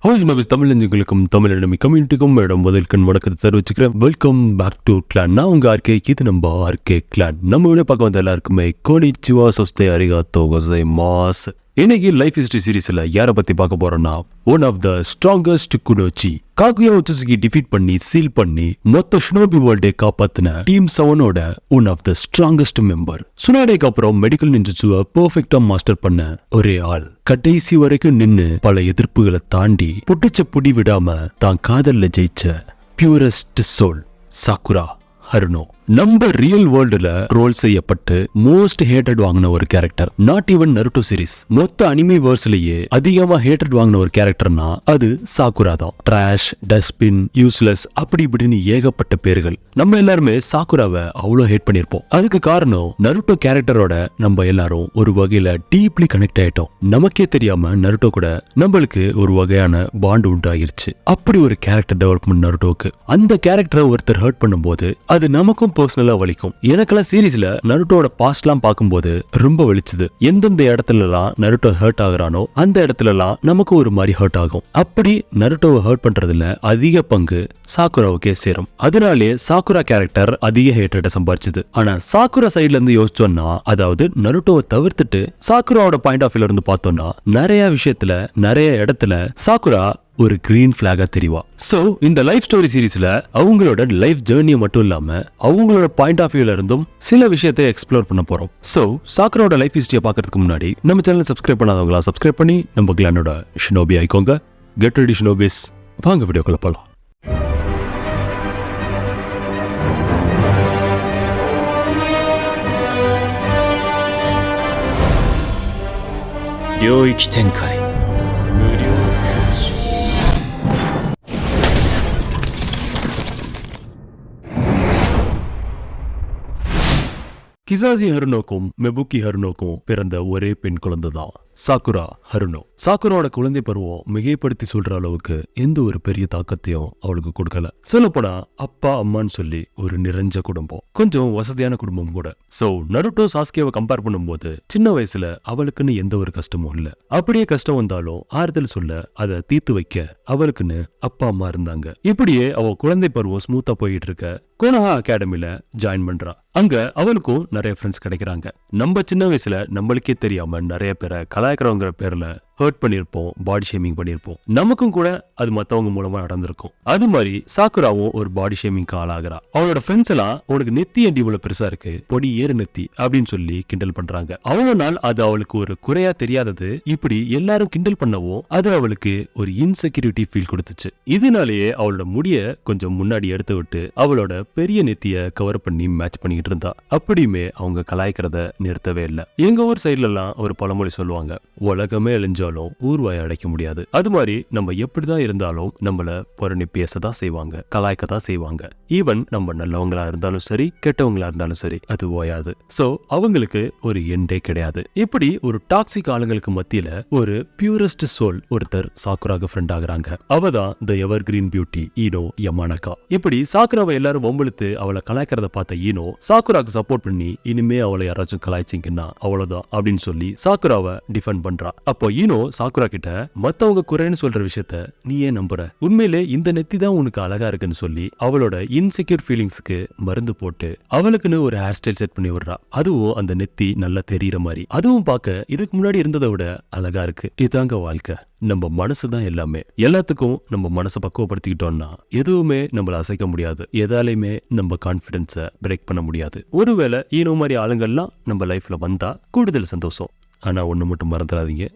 தமிழ் நெஞ்சுகளுக்கும் தமிழ் எனிமி கம்யூனிட்டிக்கும் மேடம் முதல் கண் வணக்கத்தை தெரிவிச்சுக்கிறேன். Welcome back to clan. நான் உங்க ஆர்கே, இது நம்ம ஆர்கே கிளான். நம்ம வீடியோ பார்க்க வந்த எல்லாருக்குமே கோனிச்சிவா சொஸ்தே அரிகாத்தோ கோசைமாஸ். இன்னைக்கு லைஃப் ஹிஸ்டரி சீரீஸ்ல யாரை பத்தி பார்க்க போறோம்னா, ஒன் ஆஃப் த ஸ்ட்ராங்கஸ்ட் குனோச்சி காகுயா உச்சுசுகி டிஃபீட் பண்ணி சீல் பண்ணி மொத்த ஷினோபி வேர்ல்டை காப்பாத்தின டீம் 7ஓட one of the strongest member. சுனாடேக்கு அப்புறம் மெடிக்கல் நிஞ்சுச்சுவை பெர்ஃபெக்ட்டா மாஸ்டர் பண்ண ஒரே ஆள். கடைசி வரைக்கும் நின்னு பல எதிர்ப்புகளை தாண்டி புட்டிச்ச புடி விடாம தான் காதல்ல ஜெயிச்ச பியூரஸ்ட் சோல் சாக்குரா ஹருனோ. நம்ம ரியல் வேர்ல்டுல ரோல் செய்யப்பட்டு மோஸ்ட் ஹேட்டட் வாங்கின ஒரு character. Not even Naruto series மொத்த அனிமே வேர்ஸ்லயே அதிகமா ஹேட்டட் வாங்கின ஒரு கேரக்டர்னா அது சாக்குரா தான். ட்ராஷ், டஸ்ட்பின், யூஸ்லெஸ், அப்படி இப்படின்னு ஏகப்பட்ட பேர்கள். நம்ம எல்லாருமே சாக்குராவை அவ்வளவு ஹேட் பண்ணிருப்போம். அதுக்கு காரணம் நருட்டோ கேரக்டரோட நம்ம எல்லாரும் ஒரு வகையில டீப்லி கனெக்ட் ஆயிட்டோம். நமக்கே தெரியாம நருட்டோ கூட நம்மளுக்கு ஒரு வகையான பாண்ட் உண்டாயிருச்சு. அப்படி ஒரு கேரக்டர் டெவலப்மெண்ட் நருட்டோக்கு. அந்த கேரக்டரை ஒருத்தர் ஹர்ட் பண்ணும்போது அது நமக்கும் பர்சனலா வலிக்கும். எனக்கெல்லாம் சீரீஸ்ல நருட்டோட பாஸ்ட்லாம் பார்க்கும்போது ரொம்ப வலிச்சுது. எந்தெந்த இடத்துல எல்லாம் நருட்டோ ஹர்ட் ஆகுறானோ அந்த இடத்துல எல்லாம் நமக்கு ஒரு மாதிரி ஹர்ட் ஆகும். அப்படி நருட்டோவை ஹர்ட் பண்றதுல அதிக பங்கு சாக்குராவுக்கே சேரும். அதனாலே சாக்குரா கேரக்டர் அதிக ஹேட்டட சம்பாரிச்சது. ஆனா சாக்குரா சைட்ல இருந்து யோசிச்சோம்னா, அதாவது நருட்டோவை தவிர்த்துட்டு சாக்குராவோட பாயிண்ட் ஆஃப் வியூல இருந்து பார்த்தோம்னா, நிறைய விஷயத்துல நிறைய இடத்துல சாக்குரா ஒரு கிரீன் பிளாகா தெரிவா. சோ இந்த லைஃப் ஸ்டோரி சீரீஸ்ல அவங்களோட லைஃப் ஜேர்னியை மட்டும் இல்லாம அவங்களோட பாயிண்ட் ஆஃப் வியூல இருந்தும் சில விஷயத்தை எக்ஸ்ப்ளோர் பண்ண போறோம். சோ சாக்குராவோட லைஃப் ஹிஸ்டரியை பார்க்கறதுக்கு முன்னாடி நம்ம சேனலை சப்ஸ்கிரைப் பண்ணாதவங்களா சப்ஸ்கிரைப் பண்ணி நம்ம கிளானோட ஷினோபி ஆயிக்கோங்க. கெட் ரெடி ஷினோபிஸ், வாங்க வீடியோக்குள்ள போலாம். கிசாசி ஹருனோக்கும் மெபுக்கி ஹருனோக்கும் பிறந்த ஒரே பெண் குழந்தை தான் சாக்குரா ஹருனோ. சாக்குராவோட குழந்தை பருவம் மிகைப்படுத்தி சொல்ற அளவுக்கு எந்த ஒரு பெரிய தாக்கத்தையும் அவளுக்கு கொடுக்கல. சொல்லப்போனா அப்பா அம்மான்னு சொல்லி ஒரு நிறைஞ்ச குடும்பம், கொஞ்சம் வசதியான குடும்பம் கூட. சோ நருட்டோ சாஸ்கேவை கம்பேர் பண்ணும்போது சின்ன வயசுல அவளுக்குன்னு எந்த ஒரு கஷ்டமும் இல்ல. அப்படியே கஷ்டம் வந்தாலும் ஆறுதல் சொல்ல அதை தீர்த்து வைக்க அவளுக்குன்னு அப்பா அம்மா இருந்தாங்க. இப்படியே அவ குழந்தை பருவம் ஸ்மூத்தா போயிட்டு இருக்க கோனஹா அகாடமில ஜாயின் பண்றா. அங்க அவளுக்கும் நிறைய ஃப்ரெண்ட்ஸ் கிடைக்கிறாங்க. நம்ம சின்ன வயசுல நம்மளுக்கே தெரியாம நிறைய பேரை கலாய்க்கிறவங்கிற பேர்ல ஹர்ட் பண்ணிருப்போம், பாடி ஷேமிங் பண்ணிருப்போம். நமக்கும் கூட அது மத்தவங்க மூலமா நடந்திருக்கும். அது மாதிரி சாக்குராவும் ஒரு பாடி ஷேமிங் ஆளாகிறா. அவளோட ஃப்ரெண்ட்ஸ் எல்லாம் உனக்கு நெத்தி ஏண்டி இவ்வளவு பெருசா இருக்கு, பொடி ஏறு நெத்தி அப்படின்னு சொல்லி கிண்டல் பண்றாங்க. அவ்வளவு நாள் அது அவளுக்கு ஒரு குறையா தெரியாதது இப்படி எல்லாரும் கிண்டல் பண்ணவும் அது அவளுக்கு ஒரு இன்செக்யூரிட்டி ஃபீல் கொடுத்துச்சு. இதனாலேயே அவளோட முடிய கொஞ்சம் முன்னாடி எடுத்து விட்டு அவளோட பெரிய நெத்திய கவர் பண்ணி மேட்ச் பண்ணிக்கிட்டு இருந்தா. அப்படியுமே அவங்க கலாய்க்கிறத நிறுத்தவே இல்லை. எங்க ஊர் சைட்ல எல்லாம் ஒரு பழமொழி சொல்லுவாங்க, உலகமே அழிஞ்ச ஊர்வாயை அடைக்க முடியாது. அது மாதிரி நம்ம எப்படிதான் இருந்தாலும் நம்மள புரணி பேசதான் செய்வாங்க, கலாய்க்கதான் செய்வாங்க. ஈவன் நம்ம நல்லவங்களா இருந்தாலும் சரி, கெட்டவங்களா இருந்தாலும் சரி, அது ஓயாது. சோ அவங்களுக்கு ஒரு எண்டே கிடையாது. இப்படி ஒரு டாக்ஸிக் ஆளுங்களுக்கு மத்தியில ஒரு பியூரஸ்ட் சோல் ஒருத்தர் சாக்குராக ஃப்ரெண்ட் ஆகுறாங்க. அவதான் த எவர் கிரீன் பியூட்டி ஈனோ யமானகா. இப்படி சாக்குராவை எல்லாரும் வம்பிழுத்து அவளை கலாய்க்கிறத பார்த்த ஈனோ சாக்குராக்கு சப்போர்ட் பண்ணி, இனிமே அவளை யாராச்சும் கலாய்ச்சிங்கன்னா அவ்வளவுதான் அப்படின்னு சொல்லி சாக்குராவை டிஃபெண்ட் பண்றா. அப்போ ஈனோ சாக்குரா கிட்ட மத்தவங்க குறைன்னு சொல்ற விஷயத்த நீ ஏன் நம்புற, உண்மையிலே இந்த நெத்தி தான் உனக்கு அழகா இருக்குன்னு சொல்லி அவளோட இன்செக்யூர் ஃபீலிங்ஸ்க்கு மருந்து போட்டு அவளுக்குன்னு ஒரு ஹேர் ஸ்டைல் செட் பண்ணி விடுறா. அதுவும் அந்த நெத்தி நல்லா தெரியற மாதிரி, அதுவும் பார்க்க இதுக்கு முன்னாடி இருந்ததை விட அழகா இருக்கு. இதாங்க வாழ்க்கை. நம்ம மனசுதான் எல்லாமே. எல்லாத்துக்கும் நம்ம மனசை பக்குவப்படுத்திக்கிட்டோம்னா எதுவுமே நம்மள அசைக்க முடியாது. எதாலையுமே நம்ம கான்பிடன்ஸை பிரேக் பண்ண முடியாது. ஒருவேளை ஈனோ மாதிரி ஆளுங்கள்லாம் நம்ம லைஃப்ல வந்தா கூடுதல் சந்தோஷம். ஆனா ஒண்ணு மட்டும் மறந்துடாதீங்க,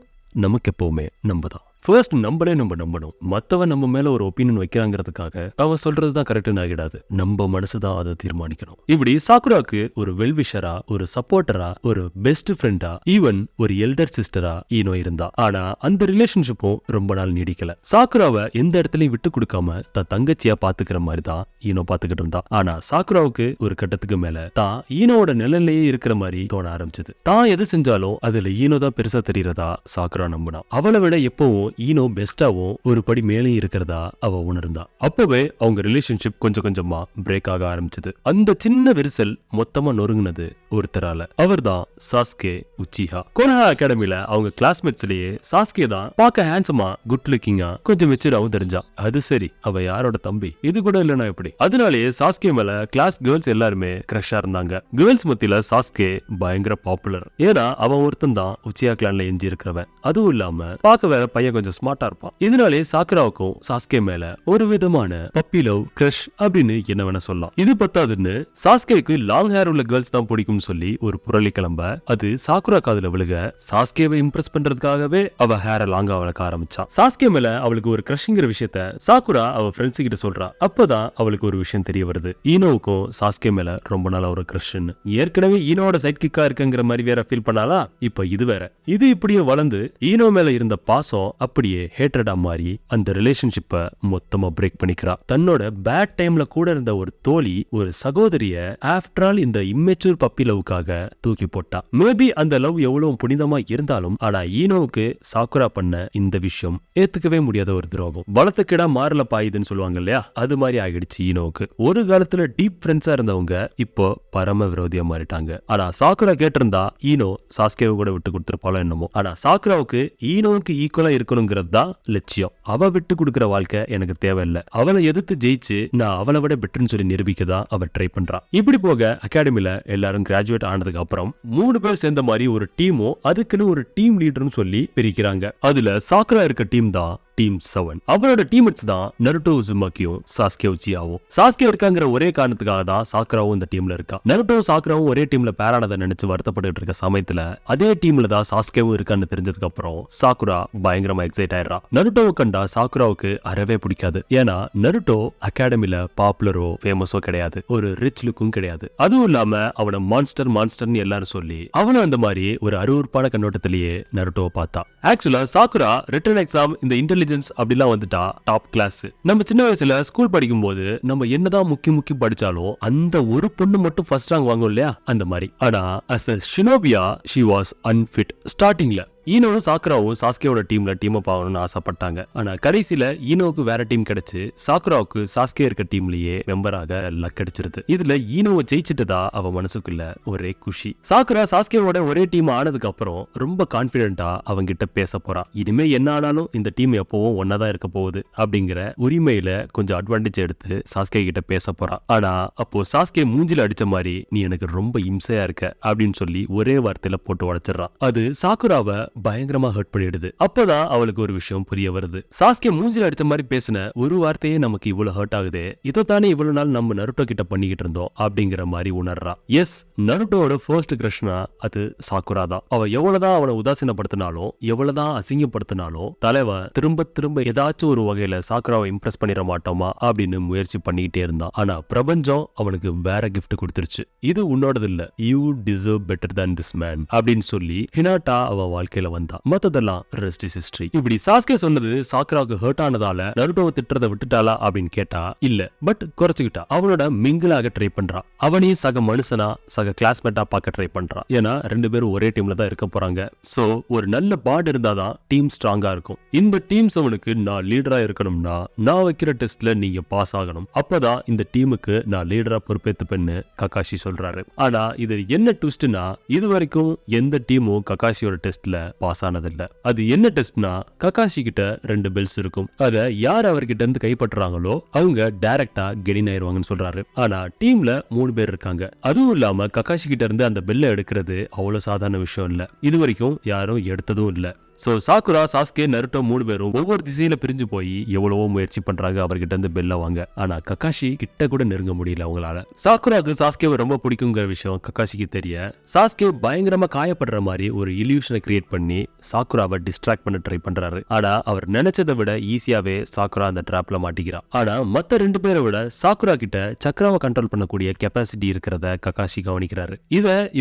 நமக்கு எப்பவுமே நம்ம தான் ஃபர்ஸ்ட். நம்மளே நம்ம நம்பணும். மத்தவன் நம்ம மேல ஒரு ஒப்பீனியன் வைக்கிறாங்கிறதுக்காக அவன் சொல்றதுதான் கரெக்ட்னு ஆகிடாது. நம்ம மனசுதான் அதை தீர்மானிக்கணும். இப்படி சாக்குராக்கு ஒரு வெல்விஷரா, ஒரு சப்போர்ட்டரா, ஒரு பெஸ்ட் ஃப்ரெண்டா, ஈவன் ஒரு எல்டர் சிஸ்டரா ஈனோ இருந்தா. ஆனா அந்த ரிலேஷன்ஷிப்பும் ரொம்ப நாள் நீடிக்கல. சாக்குராவை எந்த இடத்துலயும் விட்டு கொடுக்காம தன் தங்கச்சியா பாத்துக்கிற மாதிரி தான் ஈனோ பாத்துக்கிட்டு இருந்தா. ஆனா சாக்குராவுக்கு ஒரு கட்டத்துக்கு மேல தான் ஈனோட நிலையிலேயே இருக்கிற மாதிரி தோண ஆரம்பிச்சது. தான் எது செஞ்சாலும் அதுல ஈனோ தான் பெருசா தெரியறதா சாக்குரா நம்பினா. அவளை விட எப்பவும் ஈனோ பெஸ்டாவும் ஒரு படி மேலே இருக்கிறதா அவ உணர்ந்தா. அப்பவே அவங்க ரிலேஷன்ஷிப் கொஞ்சம் கொஞ்சமா பிரேக் ஆக ஆரம்பிச்சது. அந்த சின்ன விரிசல் மொத்தமா நொறுங்குனது ஒருத்தரால. அவர்தான் சாஸ்கே உச்சிஹா. கோனஹா அகாடமில அவங்க கிளாஸ்மேட்ஸ்லயே சாஸ்கே தான் பார்க்க ஹேண்ட்ஸமா, குட் லுக்கிங்கா, கொஞ்சம் மெச்சூராவும் தெரிஞ்சா. அது சரி, அவ யாரோட தம்பி? இது கூட இல்லனா எப்படி? அதனாலேயே சாஸ்கே மேல கிளாஸ் கேர்ள்ஸ் எல்லாருமே கிரஷா இருந்தாங்க. கேர்ள்ஸ் மத்தியில சாஸ்கே பயங்கர பாப்புலர். ஏன்னா அவன் ஒருத்தன் தான் உச்சியா கிளான்ல எஞ்சி இருக்கிறவன். அதுவும் இல்லாம பார்க்க வேற பையன் கொஞ்சம் ஸ்மார்ட்டா இருப்பான். இதனாலே சாக்குராவுக்கும் சாஸ்கே மேல ஒரு விதமான பப்பி லவ், கிரஷ் அப்படின்னு என்ன வேணா சொல்லலாம். இது பத்தாதுன்னு சாஸ்கேக்கு லாங் ஹேர் உள்ள கேர்ள்ஸ் தான் பிடிக்கும் சொல்லி ஒரு புரளி கிளம்ப, அது சாக்குரா காதுல விழுக சாஸ்கேவை இம்ப்ரெஸ் பண்றதுக்காகவே அவ ஹேரை லாங்கா வளர்க்க ஆரம்பிச்சா. சாஸ்கே மேல அவளுக்கு ஒரு கிரஷ்ங்கிற விஷயத்த சாக்குரா அவ ஃப்ரெண்ட்ஸ் கிட்ட சொல்றா. அப்பதான் அவளுக்கு ஒரு விஷயம் தெரிய வருது. ஈனோவுக்கும் சாஸ்கே மேல ரொம்ப நாளா ஒரு கிரஷ்ன்னு. ஏற்கனவே ஈனோட சைட் கிக்கா இருக்குங்கிற மாதிரி வேற ஃபீல் பண்ணாலா? இப்ப இது வேற. இது இப்படியே வளர்ந்து ஈனோ மேல இருந்த பாசம் அப்படியே ஹேட்ரடா மாறி அந்த ரிலேஷன்ஷிப்பை மொத்தமா பிரேக் பண்ணிக்கிறா. தன்னோட பேட் டைம்ல கூட இருந்த ஒரு தோழி, ஒரு சகோதரிய ஆஃப்டர் ஆல் இந்த இம்மெச்சூர் பப்பி லவ்வுக்காக தூக்கி போட்டா. மேபி அந்த லவ் எவ்வளவு புனிதமா இருந்தாலும், ஆனா ஈனோவுக்கு சாக்குரா பண்ண இந்த விஷயம் ஏத்துக்கவே முடியாத ஒரு துரோகம். வளத்துக்கிடா மாறல பாயுதுன்னு சொல்லுவாங்க இல்லையா, அது மாதிரி ஆகிடுச்சு ஈனோவுக்கு. ஒரு காலத்துல டீப் ஃப்ரெண்ட்ஸா இருந்தவங்க இப்போ பரம விரோதியா மாறிட்டாங்க. ஆனா சாக்குரா கேட்டிருந்தா ஈனோ சாஸ்கேவை கூட விட்டு கொடுத்துருப்பாளோ என்னமோ. ஆனா சாக்குராவுக்கு ஈனோவுக்கு ஈக்குவலா இருக்கணுங்கிறது தான் லட்சியம். அவ விட்டு கொடுக்கிற வாழ்க்கை எனக்கு தேவையில்லை. அவளை எதிர்த்து ஜெயிச்சு நான் அவளை விட பெட்டர்னு சொல்லி நிரூபிக்கதான் அவ ட்ரை பண்றா. இப்படி போக அகாடமில எல்லாரும் கிராஜுவேட் ஆனதுக்கு அப்புறம் 3 பேர் சேர்ந்த மாதிரி ஒரு டீமோ, அதுக்குன்னு ஒரு டீம் லீடர்னு சொல்லி பிரிக்கிறாங்க. அதுல சாக்குரா இருக்க டீம் தான் டீம் 7. அவரோட டீம்மேட்ஸ் தான் நருட்டோ உசுமாக்கியும் சாஸ்கே உச்சியாவும். சாஸ்கே இருக்காங்கிற ஒரே காரணத்துக்காக தான் சாக்குராவும் இந்த டீம்ல இருக்கா. நருட்டோ சாக்குராவும் ஒரே டீம்ல பேரானதை நினைச்சு வருத்தப்பட்டு இருக்க சமயத்துல அதே டீம்ல தான் சாஸ்கேவும் இருக்கான்னு தெரிஞ்சதுக்கு அப்புறம் சாக்குரா பயங்கரமா எக்ஸைட் ஆயிடுறா. நருட்டோவை கண்டா சாக்குராவுக்கு அறவே பிடிக்காது. ஏன்னா நருட்டோ அகாடமில பாப்புலரோ ஃபேமஸோ கிடையாது, ஒரு ரிச் லுக்கும் கிடையாது. அதுவும் இல்லாம அவனை மான்ஸ்டர்னு எல்லாரும் சொல்லி அவனும் அந்த மாதிரி ஒரு அருவருப்பான கண்ணோட்டத்திலேயே நருட்டோவை பார்த்தா. ஆக்சுவலா சாக்குரா ரிட்டன் எக்ஸாம், இந்த இன்டெலிஜென்ஸ் அப்படிலாம் வந்துட்டா டாப் கிளாஸ். நம்ம சின்ன வயசுல ஸ்கூல் படிக்கும் போது நம்ம என்னதான் முக்கி படிச்சாலும் அந்த ஒரு பொண்ணு மட்டும் ஃபர்ஸ்ட் ரேங்க் வாங்கும் இல்லையா, அந்த மாதிரி. ஆனா as a Shinobiya she was unfit ஸ்டார்டிங்ல. ஈனோவும் சாக்குராவும் சாஸ்கேவோட டீம்ல டீம் அப் ஆகணும்னு ஆசைப்பட்டாங்க. ஆனா கடைசியில ஈனோவுக்கு வேற டீம் கிடைச்சு சாக்குராவுக்கு சாஸ்கே இருக்க டீம்லயே மெம்பராக லக் கிடைச்சிருது. இதுல ஈனோவை ஜெயிச்சிட்டதா அவ மனசுக்குள்ள ஒரே குஷி. சாக்குரா சாஸ்கேவோட ஒரே டீம் ஆனதுக்கு அப்புறம் ரொம்ப கான்பிடென்டா அவங்க கிட்ட பேச போறா. இனிமே என்ன ஆனாலும் இந்த டீம் எப்பவும் ஒன்னாதான் இருக்க போகுது அப்படிங்கிற உரிமையில கொஞ்சம் அட்வான்டேஜ் எடுத்து சாஸ்கே கிட்ட பேச போறா. ஆனா அப்போ சாஸ்கே மூஞ்சில அடிச்ச மாதிரி நீ எனக்கு ரொம்ப இம்சையா இருக்க அப்படின்னு சொல்லி ஒரே வார்த்தையில போட்டு உடைச்சிடறான். அது சாக்குராவை பயங்கரமா ஹர்ட் பண்ணிடுது. அப்பதான் அவளுக்கு ஒரு விஷயம் புரிய வருது. சாஸ்கே மூஞ்சில அடிச்ச மாதிரி பேசின ஒரு வார்த்தையே நமக்கு இவ்வளவு ஹர்ட் ஆகுது, இதைத்தானே இவ்வளவு நாள் நம்ம நருட்டோ கிட்ட பண்ணிக்கிட்டு இருந்தோம் அப்படிங்கிற மாதிரி உணர்றா. எஸ், நருட்டோட ஃபர்ஸ்ட் கிரஷ்னா அது சாக்குரா தான். அவ எவ்வளவுதான் அவனை உதாசீனப்படுத்தினாலும், எவ்வளவுதான் அசிங்கப்படுத்தினாலும், தலைவன் திரும்ப ஏதாச்சும் ஒரு வகையில சாக்குராவை இம்ப்ரெஸ் பண்ணிட மாட்டோமா அப்படின்னு முயற்சி பண்ணிக்கிட்டே இருந்தான். ஆனா பிரபஞ்சம் அவனுக்கு வேற கிஃப்ட் கொடுத்துருச்சு. இது உன்னோடது இல்ல, you deserve better than this man அப்படின்னு சொல்லி ஹினாட்டா அவ வாழ்க்கையில வந்தா. மத்ததெல்லாம் ரெஸ்ட் இஸ் ஹிஸ்டரி. இப்படி சாஸ்கே சொன்னது சாக்குராவுக்கு ஹர்ட் ஆனதால நருட்டோவை திட்டுறதை விட்டுட்டாளா அப்படின்னு கேட்டா இல்ல, பட் குறைச்சுக்கிட்டா. அவனோட மிங்கிளாக ட்ரை பண்றா. அவனையும் சக மனுஷனா, சக கிளாஸ்மேட்டா பார்க்க ட்ரை பண்றா. ஏன்னா 2 பேரும் ஒரே டீம்ல தான் இருக்க போறாங்க. சோ ஒரு நல்ல பாண்ட் இருந்தாதான் டீம் ஸ்ட்ராங்கா இருக்கும். இந்த டீம் 7க்கு நான் லீடரா இருக்கணும்னா நான் வைக்கிற டெஸ்ட்ல நீங்க பாஸ் ஆகணும். அப்பதான் இந்த டீமுக்கு நான் லீடரா பொறுப்பேத்துப்பேன்னு ககாஷி சொல்றாரு. ஆனா இது என்ன ட்விஸ்ட்னா, இது வரைக்கும் எந்த டீமும் ககாஷியோட டெஸ்ட்ல பாஸ் ஆனதில்ல. அது என்ன டெஸ்ட்னா, ககாஷி கிட்ட 2 பெல்ஸ் இருக்கும். அத யார் அவர்கிட்ட இருந்து கைப்பற்றுறாங்களோ அவங்க டைரக்டா கெயின் ஆயிருவாங்கன்னு சொல்றாரு. ஆனா டீம்ல 3 பேர் இருக்காங்க. அதுவும் இல்லாம ககாஷி கிட்ட இருந்து அந்த பெல்ல எடுக்கிறது அவ்வளவு சாதாரண விஷயம் இல்ல. இது வரைக்கும் யாரும் எடுத்ததும் இல்ல. சோ சாக்குரா, சாஸ்கே, நருட்டோ 3 பேரும் ஒவ்வொரு திசையில பிரிஞ்சு போய் எவ்வளவோ முயற்சி பண்றாங்க அவர்கிட்ட இருந்து பெல்ல வாங்க. ஆனா ககாஷி கிட்ட கூட நெருங்க முடியல அவங்களால. சாக்குராக்கு சாஸ்கேவை ரொம்ப பிடிக்குங்கிற விஷயம் ககாஷிக்கு தெரிய, சாஸ்கே பயங்கரமா காயப்படுற மாதிரி ஒரு இல்யூஷனை கிரியேட் பண்ணி சாக்குராவை டிஸ்ட்ராக்ட் பண்ண ட்ரை பண்றாரு. ஆனா அவர் நினைச்சதை விட ஈஸியாவே சாக்குரா அந்த டிராப்ல மாட்டிக்கிறா. ஆனா மத்த 2 பேரை விட சாக்குரா கிட்ட சக்கராவை கண்ட்ரோல் பண்ணக்கூடிய கெப்பாசிட்டி இருக்கிறத ககாஷி கவனிக்கிறாரு.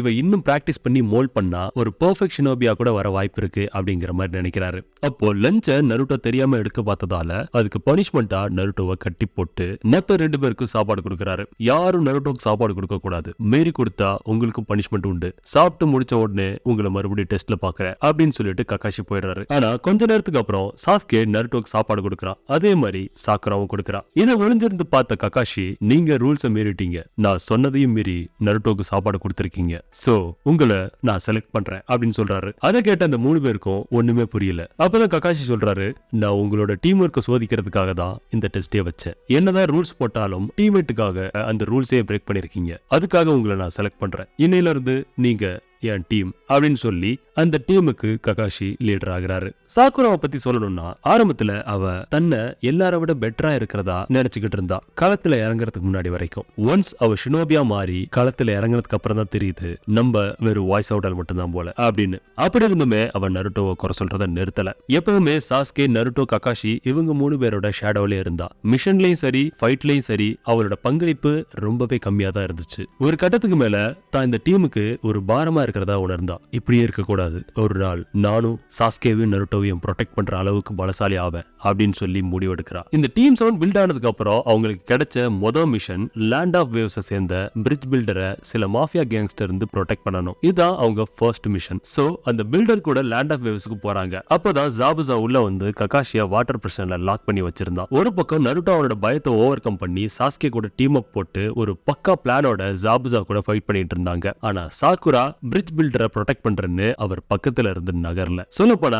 இவ இன்னும் பிராக்டிஸ் பண்ணி மோல்ட் பண்ணா ஒரு பெர்ஃபெக்ட் ஷினோபியா கூட வர வாய்ப்பு இருக்கு அப்படிங்கிற அப்படிங்கிற மாதிரி நினைக்கிறாரு. அப்போ லஞ்ச நருட்டோ தெரியாம எடுக்க பார்த்ததால அதுக்கு பனிஷ்மெண்டா நருட்டோவை கட்டி போட்டு மத்த 2 பேருக்கும் சாப்பாடு கொடுக்கறாரு. யாரும் நருட்டோக்கு சாப்பாடு கொடுக்க கூடாது, மீறி கொடுத்தா உங்களுக்கும் பனிஷ்மெண்ட் உண்டு, சாப்பிட்டு முடிச்ச உடனே உங்களை மறுபடியும் டெஸ்ட்ல பாக்குறேன் அப்படின்னு சொல்லிட்டு ககாஷி போயிடுறாரு. ஆனா கொஞ்ச நேரத்துக்கு அப்புறம் சாஸ்கே நருட்டோக்கு சாப்பாடு கொடுக்கறான். அதே மாதிரி சாக்குராவும் கொடுக்கறான். இதை விழுந்திருந்து பார்த்த ககாஷி, நீங்க ரூல்ஸை மீறிட்டீங்க, நான் சொன்னதையும் மீறி நருட்டோக்கு சாப்பாடு கொடுத்திருக்கீங்க, சோ உங்களை நான் செலக்ட் பண்றேன் அப்படின்னு சொல்றாரு. அதை கேட்ட அந்த 3 பேருக்கும் ஒண்ணுமே புரியல. அப்பதான் ககாஷி சொல்றாரு, நான் உங்களோட டீம் ஒர்க்கை சோதிக்கிறதுக்காக தான் இந்த டெஸ்டே வச்சேன். என்னதான் ரூல்ஸ் போட்டாலும் டீம்மேட்டுக்காக அந்த ரூல்ஸே பிரேக் பண்ணிருக்கீங்க, அதுக்காக உங்களை நான் செலக்ட் பண்றேன். இன்னையில இருந்து நீங்க என் டீம் அப்படின்னு சொல்லி அந்த டீமுக்கு ககாஷி லீடர் ஆகிறாரு. சாக்குராவை பத்தி சொல்லணும்னா ஆரம்பத்துல அவ தன்னை எல்லார விட பெட்டரா இருக்கிறதா நினைச்சுக்கிட்டு இருந்தா, களத்துல இறங்குறதுக்கு முன்னாடி வரைக்கும். ஒன்ஸ் அவ ஷினோபியா மாறி களத்துல இறங்குறதுக்கு அப்புறம் தான் தெரியுது நம்ம வெறும் வாய்ஸ் அவுட்டால் மட்டும்தான் போல அப்படின்னு. அப்படி இருந்துமே அவன் நருட்டோவை குறை சொல்றத நிறுத்தல. எப்பவுமே சாஸ்கே, நருட்டோ, ககாஷி இவங்க 3 பேரோட ஷேடோவிலே இருந்தா. மிஷன்லயும் சரி ஃபைட்லயும் சரி அவளோட பங்களிப்பு ரொம்பவே கம்மியா தான் இருந்துச்சு. ஒரு கட்டத்துக்கு மேல தான் இந்த டீமுக்கு ஒரு பாரமா இருக்கிறதா உணர்ந்தா. இப்படியே இருக்க கூடாது, ஒரு நாள் நானும் சாஸ்கேவையும் நருட்டோவையும் ப்ரொடெக்ட் பண்ற அளவுக்கு பலசாலி ஆவேன் அப்படின்னு சொல்லி முடிவெடுக்கிறா. இந்த டீம் 7 பில்ட் ஆனதுக்கு அப்புறம் அவங்களுக்கு கிடைச்ச முதல் மிஷன் லேண்ட் ஆஃப் வேவ்ஸ் சேர்ந்த பிரிட்ஜ் பில்டரை சில மாஃபியா கேங்ஸ்டர் இருந்து ப்ரொடெக்ட் பண்ணணும். இதுதான் அவங்க ஃபர்ஸ்ட் மிஷன். சோ அந்த பில்டர் கூட லேண்ட் ஆஃப் வேவ்ஸ்க்கு போறாங்க. அப்பதான் ஜாபுசா உள்ள வந்து ககாஷியா வாட்டர் பிரஷர்ல லாக் பண்ணி வச்சிருந்தான். ஒரு பக்கம் நருட்டோ அவனோட பயத்தை ஓவர் கம் பண்ணி சாஸ்கே கூட டீம் அப் போட்டு ஒரு பக்கா பிளானோட ஜாபுசா கூட ஃபைட் பண்ணிட்டு இருந்தாங்க. ஆனா சாக்குரா பிரிட்ஜ் பில்டரை ப்ரொடெக்ட் பண்றேன்னு அவர் பக்கத்துல இருந்து நகர்ல. சொல்ல போனா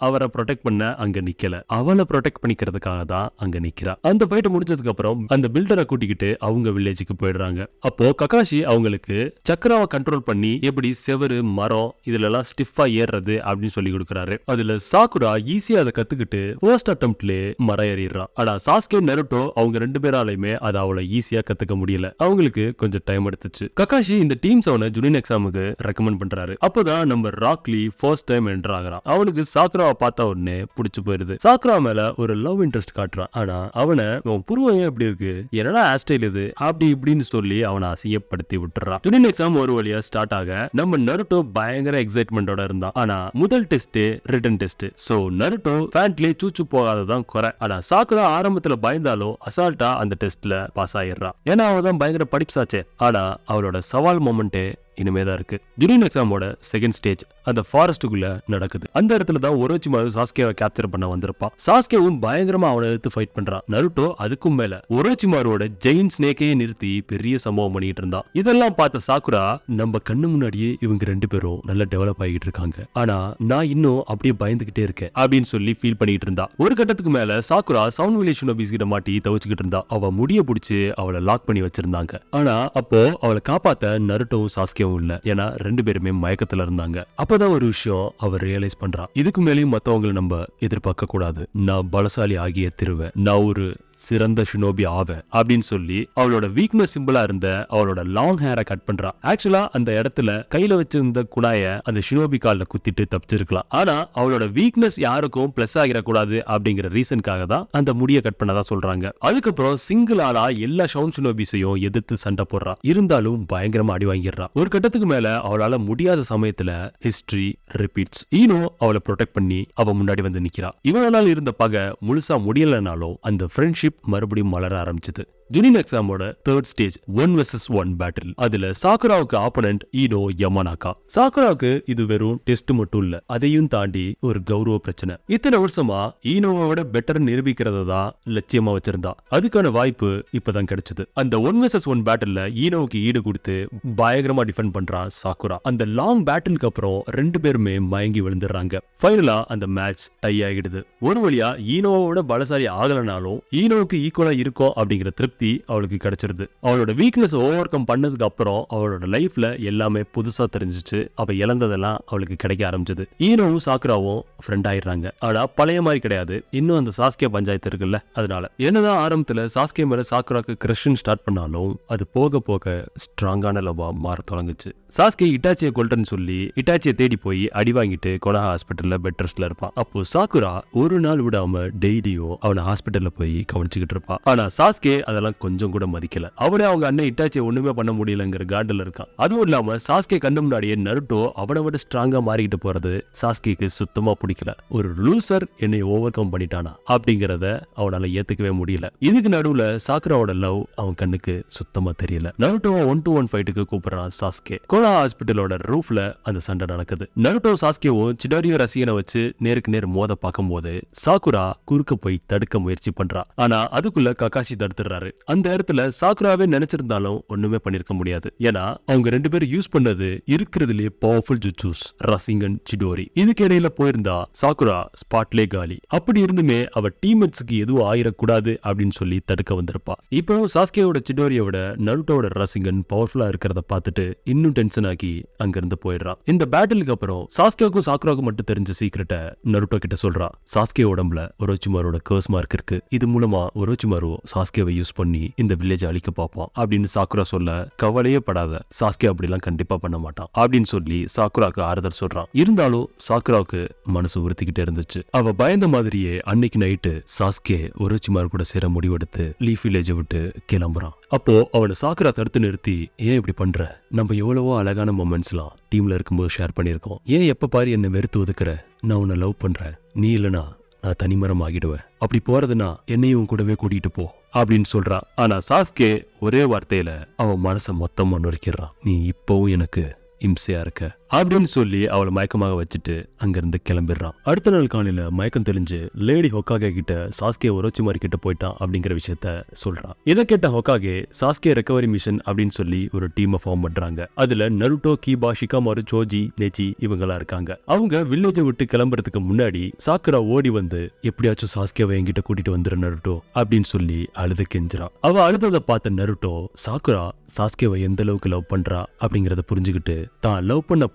அவரை ப்ரொடெக்ட் பண்ண அங்க நிக்கல, அவளை ப்ரொடெக்ட் பண்ணிக்கிறதுக்காக தான் அங்க நிக்கிறா. அந்த ஃபைட் முடிஞ்சதுக்கு அப்புறம் அந்த பில்டரை கூட்டிக்கிட்டு அவங்க வில்லேஜுக்கு போயிடுறாங்க. அப்போ ககாஷி அவங்களுக்கு சக்கராவை கண்ட்ரோல் பண்ணி எப்படி செவரு, மரம் இதுல எல்லாம் ஸ்டிஃபா ஏறுறது அப்படின்னு சொல்லி கொடுக்கறாரு. அதுல சாக்குரா ஈஸியா அதை கத்துக்கிட்டு ஃபர்ஸ்ட் அட்டெம்ப்ட்ல மரம் ஏறிடுறா. ஆனா சாஸ்கே, நருட்டோ அவங்க 2 பேராலையுமே அதை அவளை ஈஸியா கத்துக்க முடியல. அவங்களுக்கு கொஞ்சம் டைம் எடுத்துச்சு. ககாஷி இந்த டீம் 7 ஜூனியர் எக்ஸாமுக்கு ரெக்கமெண்ட் பண்றாரு. அப்பதான் நம்ம ராக்லி ஃபர்ஸ்ட் டைம் என்டர் ஆகுறான். அவனுக்கு சாக்குராவை பார்த்த உடனே பிடிச்சு போயிருது. சாக்குரா மேல ஒரு லவ் இன்ட்ரெஸ்ட் காட்டுறான். ஆனா அவனை புருவம் ஏன் எப்படி இருக்கு, என்னடா ஹேர்ஸ்டைல் இது அப்படி இப்படின்னு சொல்லி அவனை அசியப்படுத்தி விட்டுறான். ஜூனியர் எக்ஸாம் ஒரு வழியா ஸ்டார்ட் ஆக நம்ம நருட்டோ பயங்கர எக்ஸைட்மெண்டோட இருந்தான். ஆனா முதல் test written test. So Naruto பேண்ட்லயே சூச்சு போகாததான் குறை. ஆனா சாக்குரா ஆரம்பத்துல பயந்தாலும் அசால்ட்டா அந்த டெஸ்ட்ல பாஸ் ஆயிடுறான். ஏன்னா அவன் தான் பயங்கர படிப்ஸாச்சே. ஆனா அவளோட சவால் மொமெண்டே இனிமேதான் இருக்கு. ஜூனியர் எக்ஸாமோட செகண்ட் ஸ்டேஜ் அந்த ஃபாரஸ்டுக்குள்ள நடக்குது. அந்த இடத்துல தான் ஒரோச்சிமாரு சாஸ்கேவை கேப்சர் பண்ண வந்திருப்பான். சாஸ்கேவும் பயங்கரமா அவனை எடுத்து ஃபைட் பண்றான். நருட்டோ அதுக்கும் மேல ஒரோச்சிமாரோட ஜெயின் ஸ்னேக்கையே நிறுத்தி பெரிய சம்பவம் பண்ணிட்டு இருந்தான். இதெல்லாம் பார்த்த சாக்குரா, நம்ம கண்ணு முன்னாடியே இவங்க 2 பேரும் நல்லா டெவலப் ஆகிட்டு இருக்காங்க, ஆனா நான் இன்னும் அப்படியே பயந்துகிட்டே இருக்கேன் அப்படின்னு சொல்லி ஃபீல் பண்ணிட்டு இருந்தா. ஒரு கட்டத்துக்கு மேல சாக்குரா சவுண்ட் வில்லேஜ் ஷினோபிஸ் கிட்ட மாட்டி தவிச்சுக்கிட்டு இருந்தா. அவ முடிய பிடிச்சு அவளை லாக் பண்ணி வச்சிருந்தாங்க. ஆனா அப்போ அவளை காப்பாத்த நருட்டோவும் சாஸ்கே இல்ல, ஏன்னா 2 பேருமே மயக்கத்துல இருந்தாங்க. அப்பதான் ஒரு விஷயம் அவர் ரியலைஸ் பண்றான். இதுக்கு மேலேயும் மத்தவங்களை நம்ம எதிர்பார்க்க கூடாது, நான் பலசாலி ஆகிய திருவேன், நான் ஒரு சிறந்த ஷினோபி ஆவேன் அப்படின்னு சொல்லி அவளோட வீக்னஸ் சிம்பிளா இருந்த அவளோட லாங் ஹேரை கட் பண்றா. ஆக்சுவலா அந்த இடத்துல கையில வச்சிருந்த குணாய அந்த ஷினோபி கால்ல குத்திட்டு தப்பிச்சிருக்கலாம். ஆனா அவளோட வீக்னஸ் யாருக்கும் பிளஸ் ஆகிடக்கூடாது அப்படிங்கிற ரீசனுக்காக தான் அந்த முடிய கட் பண்ணதா சொல்றாங்க. அதுக்கப்புறம் சிங்கிள் ஆளா எல்லா ஷவுன் ஷினோபிஸையும் எதிர்த்து சண்டை போடுறா. இருந்தாலும் பயங்கரமா அடி வாங்கிடுறா. ஒரு கட்டத்துக்கு மேல அவளால முடியாத சமயத்துல ஹிஸ்டரி ரிப்பீட்ஸ். ஈனோ அவளை ப்ரொடெக்ட் பண்ணி அவ முன்னாடி வந்து நிக்கிறா. இவனால இருந்த பகை முழுசா முடியலனாலும் அந்த ஃப்ரெண்ட்ஷிப் மறுபடியும் மலர ஆரம்பிச்சது. ஜூனியர் எக்ஸாமோட தேர்ட் ஸ்டேஜ் 1 vs 1 பேட்டில். அதுல சாக்குராவுக்கு ஆப்போனன்ட் ஈனோ யமானாகா. சாக்குராவுக்கு இது வெறும் டெஸ்ட் மட்டும் இல்ல, அதையும் தாண்டி ஒரு கௌரவ பிரச்சனை. இத்தனை வருஷமா ஈனோவை விட பெட்டர் நிரூபிக்கிறத தான் லட்சியமா வச்சிருந்தா. அதுக்கான வாய்ப்பு இப்பதான் கிடைச்சது. அந்த 1 vs 1 பேட்டில்ல ஈனோவுக்கு ஈடு கொடுத்து பயங்கரமா டிஃபெண்ட் பண்றா சாக்குரா. அந்த லாங் பேட்டிலுக்கு அப்புறம் 2 பேருமே மயங்கி விழுந்துடுறாங்க. ஃபைனலா அந்த மேட்ச் டை ஆகிடுது. ஒரு வழியா ஈனோவோட பலசாலி ஆகலனாலும் ஈனோவுக்கு ஈக்குவலா இருக்கும் அப்படிங்கிற திருப்தி அவளுக்கு கிடைச்சிருது. அவளோட வீக்னஸ் ஓவர் கம் பண்ணதுக்கு அப்புறம் அவளோட லைஃப்ல எல்லாமே புதுசா தெரிஞ்சிச்சு. அவ இழந்ததெல்லாம் அவளுக்கு கிடைக்க ஆரம்பிச்சது. ஈனோவும் சாக்குராவும் ஃப்ரெண்ட் ஆயிடுறாங்க. ஆனா பழைய மாதிரி கிடையாது, இன்னும் அந்த சாஸ்கே பஞ்சாயத்து இருக்குல்ல, அதனால. என்னதான் ஆரம்பத்துல சாஸ்கே மேல சாக்குராக்கு கிரஷன் ஸ்டார்ட் பண்ணாலும் அது போக போக ஸ்ட்ராங்கான லவ்வா மாற தொடங்குச்சு. சாஸ்கே இட்டாச்சியை கொல்றன்னு சொல்லி இட்டாச்சியை தேடி போய் அடி வாங்கிட்டு கொனஹா ஹாஸ்பிட்டல்ல பெட் ரெஸ்ட்ல இருப்பான். அப்போ சாக்குரா ஒரு நாள் விடாம டெய்லியும் அவனை ஹாஸ்பிட்டல்ல போய் கவனிச்சுக்கிட்டு இருப்பான். ஆனா சாஸ்கே அதெல்லாம் எல்லாம் கொஞ்சம் கூட மதிக்கல. அவனே அவங்க அண்ணன் இட்டாச்சியை ஒண்ணுமே பண்ண முடியலங்கிற காண்டில் இருக்கான். அதுவும் இல்லாம சாஸ்கே கண்ணு முன்னாடியே நருட்டோ அவனை விட ஸ்ட்ராங்கா மாறிக்கிட்டு போறது சாஸ்கேக்கு சுத்தமா பிடிக்கல. ஒரு லூசர் என்னை ஓவர் கம் பண்ணிட்டானா அப்படிங்கறத அவனால ஏத்துக்கவே முடியல. இதுக்கு நடுவுல சாக்குராவோட லவ் அவன் கண்ணுக்கு சுத்தமா தெரியல. நருட்டோ 1-to-1 ஃபைட்டுக்கு கூப்பிடுறான் சாஸ்கே. கோலா ஹாஸ்பிட்டலோட ரூஃப்ல அந்த சண்டை நடக்குது. நருட்டோ சாஸ்கேவும் சிடாரியோ ரசிகனை வச்சு நேருக்கு நேர் மோத பார்க்கும்போது சாக்குரா குறுக்க போய் தடுக்க முயற்சி பண்றா. ஆனா அதுக்குள்ள ககாஷி தடுத்துறாரு. அந்த இடத்துல சாக்குராவே நினைச்சிருந்தாலும் ஒண்ணுமே பண்ணிருக்க முடியாது. ஏன்னா அவங்க ரெண்டு பேரும் யூஸ் பண்ணது இருக்கிறதுலே பவர்ஃபுல் ஜுட்சூஸ் ரசிங்கன் சிடோரி. இதுக்கு இடையில போயிருந்தா சாக்குரா ஸ்பாட்லே காலி. அப்படி இருந்துமே அவ டீம்மேட்ஸ்க்கு எதுவும் ஆயிடக்கூடாது அப்படின்னு சொல்லி தடுக்க வந்திருப்பா. இப்போ சாஸ்கேவோட சிடோரியை விட நருட்டோட ரசிங்கன் பவர்ஃபுல்லா இருக்கிறத பார்த்துட்டு இன்னும் டென்ஷன் ஆகி அங்கிருந்து போயிடுறான். இந்த பேட்டிலுக்கு அப்புறம் சாஸ்கேவுக்கும் சாக்குராவுக்கும் மட்டும் தெரிஞ்ச சீக்கிரட்ட நருட்டோ கிட்ட சொல்றா. சாஸ்கே உடம்புல ஒரோச்சிமாரோட கர்ஸ் மார்க் இருக்கு. இது மூலமா ஒரோச்சிமாரோ சாஸ்கேவை யூஸ் பண்ணி இந்த வில்லேஜ் அழிக்க பார்ப்பான் அப்படின்னு சாக்குரா சொல்ல, கவலையே படாத, சாஸ்கே அப்படிலாம் கண்டிப்பா பண்ண மாட்டான் அப்படின்னு சொல்லி சாக்குராக்கு ஆறுதல் சொல்றான். இருந்தாலும் சாக்குராவுக்கு மனசு உறுத்திக்கிட்டே இருந்துச்சு. அவ பயந்த மாதிரியே அன்னைக்கு நைட்டு சாஸ்கே ஒரோச்சிமார் கூட சேர முடிவெடுத்து லீஃப் வில்லேஜை விட்டு கிளம்புறான். அப்போ அவனை சாக்குரா தடுத்து நிறுத்தி, ஏன் இப்படி பண்ற? நம்ம எவ்வளவோ அழகான மொமெண்ட்ஸ்லாம் டீம்ல இருக்கும்போது ஷேர் பண்ணிருக்கோம். ஏன் எப்ப பாரு என்ன வெறுத்து ஒதுக்குற? நான் உன்னை லவ் பண்றேன். நீ இல்லனா நான் தனிமரம் ஆகிடுவேன். அப்படி போறதுனா என்னையும் கூடவே கூட்டிட்டு போ அப்படின்னு சொல்றா. ஆனா சாஸ்கே ஒரே வார்த்தையில அவன் மனசை மொத்தமா நொறுக்கிறான். நீ இப்பவும் எனக்கு இம்சையா இருக்க அப்படின்னு சொல்லி அவளை மயக்கமாக வச்சுட்டு அங்கிருந்து கிளம்பிடுறான். அடுத்த நாள் காலையில மயக்கம் தெளிஞ்சு லேடி ஹொக்காகே கிட்ட சாஸ்கே ஒரோச்சிமாரி கிட்ட போயிட்டான் அப்படிங்கிற விஷயத்த சொல்றான். இதை கேட்ட ஹொக்காகே சாஸ்கே ரெக்கவரி மிஷன் அப்படின்னு சொல்லி ஒரு டீமை ஃபார்ம் பண்றாங்க. அதுல நருட்டோ, கீபா, ஷிகாமாரு, சோஜி, நெச்சி இவங்களா இருக்காங்க. அவங்க வில்லேஜை விட்டு கிளம்புறதுக்கு முன்னாடி சாக்குரா ஓடி வந்து எப்படியாச்சும் சாஸ்கேவை என்கிட்ட கூட்டிட்டு வந்துரு நருட்டோ அப்படின்னு சொல்லி அழுது கெஞ்சுறான். அவ அழுததை பார்த்த நருட்டோ சாக்குரா சாஸ்கேவை எந்த அளவுக்கு லவ் பண்றா அப்படிங்கறத புரிஞ்சுக்கிட்டு தான் லவ் பண்ண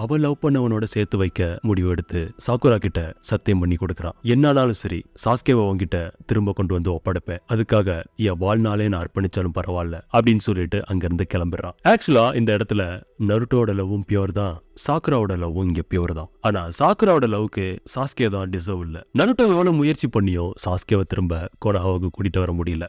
அவ லவ் பண்ணவனோட சேர்த்து வைக்க முடிவு எடுத்து சாக்குரா கிட்ட சத்தியம் பண்ணி கொடுக்கறான். என்னாலும் சரி சாஸ்கேவை உன்கிட்ட திரும்ப கொண்டு வந்து ஒப்படைப்பேன். அதுக்காக என் வாழ்நாளே நான் அர்ப்பணிச்சாலும் பரவாயில்ல அப்படின்னு சொல்லிட்டு அங்கிருந்து கிளம்பிடுறான். ஆக்சுவலா இந்த இடத்துல நருட்டோட லவ்வும் பியூர் தான், சாக்குராவோட லவ்வும் இங்க பியூர் தான். ஆனா சாக்குராவோட லவ்க்கு சாஸ்கே தான் டிசர்வ் இல்ல. நருட்டோ எவ்வளவு முயற்சி பண்ணியும் சாஸ்கேவை திரும்ப கோனஹாவுக்கு கூட்டிட்டு வர முடியல.